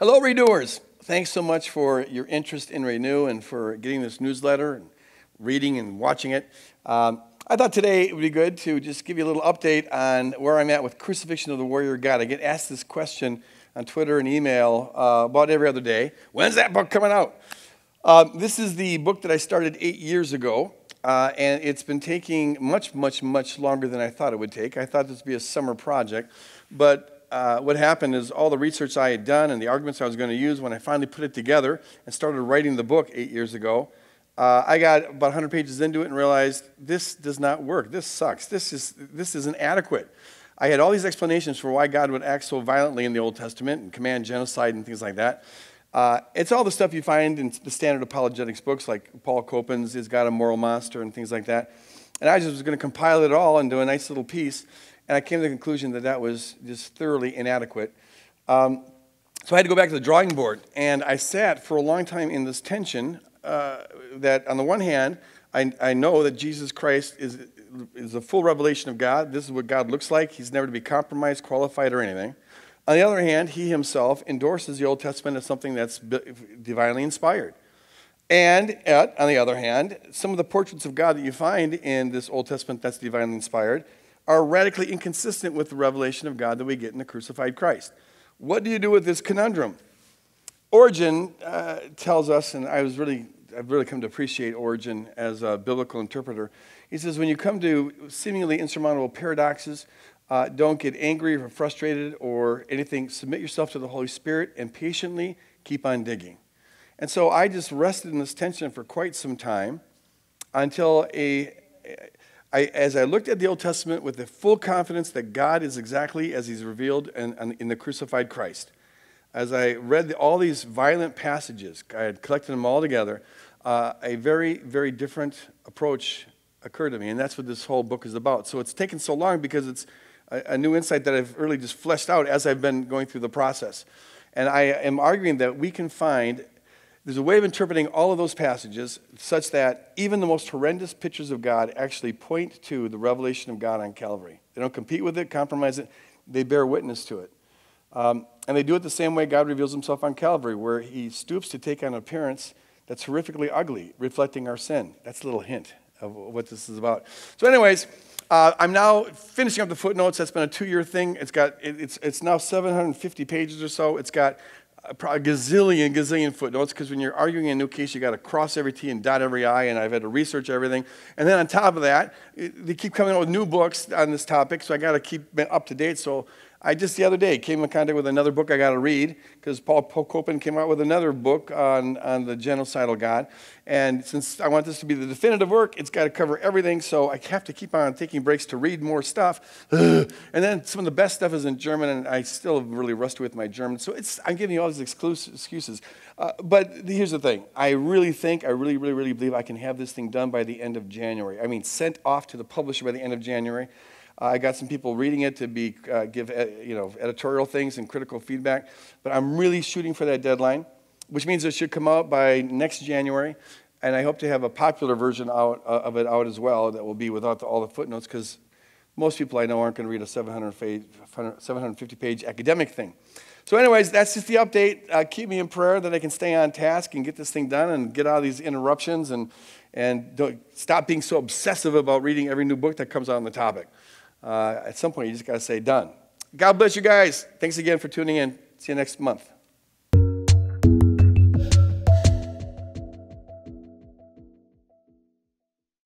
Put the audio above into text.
Hello, Renewers. Thanks so much for your interest in Renew and for getting this newsletter and reading and watching it. I thought today it would be good to just give you a little update on where I'm at with Crucifixion of the Warrior God. I get asked this question on Twitter and email about every other day. When's that book coming out? This is the book that I started 8 years ago, and it's been taking much longer than I thought it would take. I thought this would be a summer project, but what happened is all the research I had done and the arguments I was going to use when I finally put it together and started writing the book 8 years ago, I got about 100 pages into it and realized this does not work. This sucks. This isn't adequate. I had all these explanations for why God would act so violently in the Old Testament and command genocide and things like that. It's all the stuff you find in the standard apologetics books like Paul Copan's Is God a Moral Monster and things like that. And I just was going to compile it all into a nice little piece. And I came to the conclusion that that was just thoroughly inadequate. So I had to go back to the drawing board. And I sat for a long time in this tension that on the one hand, I know that Jesus Christ is a full revelation of God. This is what God looks like. He's never to be compromised, qualified, or anything. On the other hand, he himself endorses the Old Testament as something that's divinely inspired. And on the other hand, some of the portraits of God that you find in this Old Testament that's divinely inspired are radically inconsistent with the revelation of God that we get in the crucified Christ. What do you do with this conundrum? Origen tells us, and I've really come to appreciate Origen as a biblical interpreter. He says, when you come to seemingly insurmountable paradoxes, don't get angry or frustrated or anything. Submit yourself to the Holy Spirit and patiently keep on digging. And so I just rested in this tension for quite some time until as I looked at the Old Testament with the full confidence that God is exactly as he's revealed in the crucified Christ. As I read all these violent passages, I had collected them all together, a very, very different approach occurred to me, and that's what this whole book is about. So it's taken so long because it's a new insight that I've really just fleshed out as I've been going through the process. And I am arguing that we can find, there's a way of interpreting all of those passages such that even the most horrendous pictures of God actually point to the revelation of God on Calvary. They don't compete with it, compromise it. They bear witness to it. And they do it the same way God reveals himself on Calvary, where he stoops to take on an appearance that's horrifically ugly, reflecting our sin. That's a little hint of what this is about. So anyways, I'm now finishing up the footnotes. That's been a 2-year thing. It's now 750 pages or so. It's got a gazillion footnotes, because when you're arguing a new case, you got to cross every T and dot every I, and I've had to research everything. And then on top of that, they keep coming out with new books on this topic, so I got to keep up to date. So I just the other day came in contact with another book I got to read, because Paul Copan came out with another book on the genocidal God. And since I want this to be the definitive work, it's got to cover everything, so I have to keep on taking breaks to read more stuff. And then some of the best stuff is in German, and I still really rusty with my German. So I'm giving you all these excuses. But here's the thing. I really believe I can have this thing done by the end of January. I mean, sent off to the publisher by the end of January. I got some people reading it to give editorial things and critical feedback, but I'm really shooting for that deadline, which means it should come out by next January, and I hope to have a popular version of it out as well that will be without all the footnotes, because most people I know aren't going to read a 750-page academic thing. So anyways, that's just the update. Keep me in prayer that I can stay on task and get this thing done and get out of these interruptions and don't stop being so obsessive about reading every new book that comes out on the topic. At some point, you just got to say, done. God bless you guys. Thanks again for tuning in. See you next month.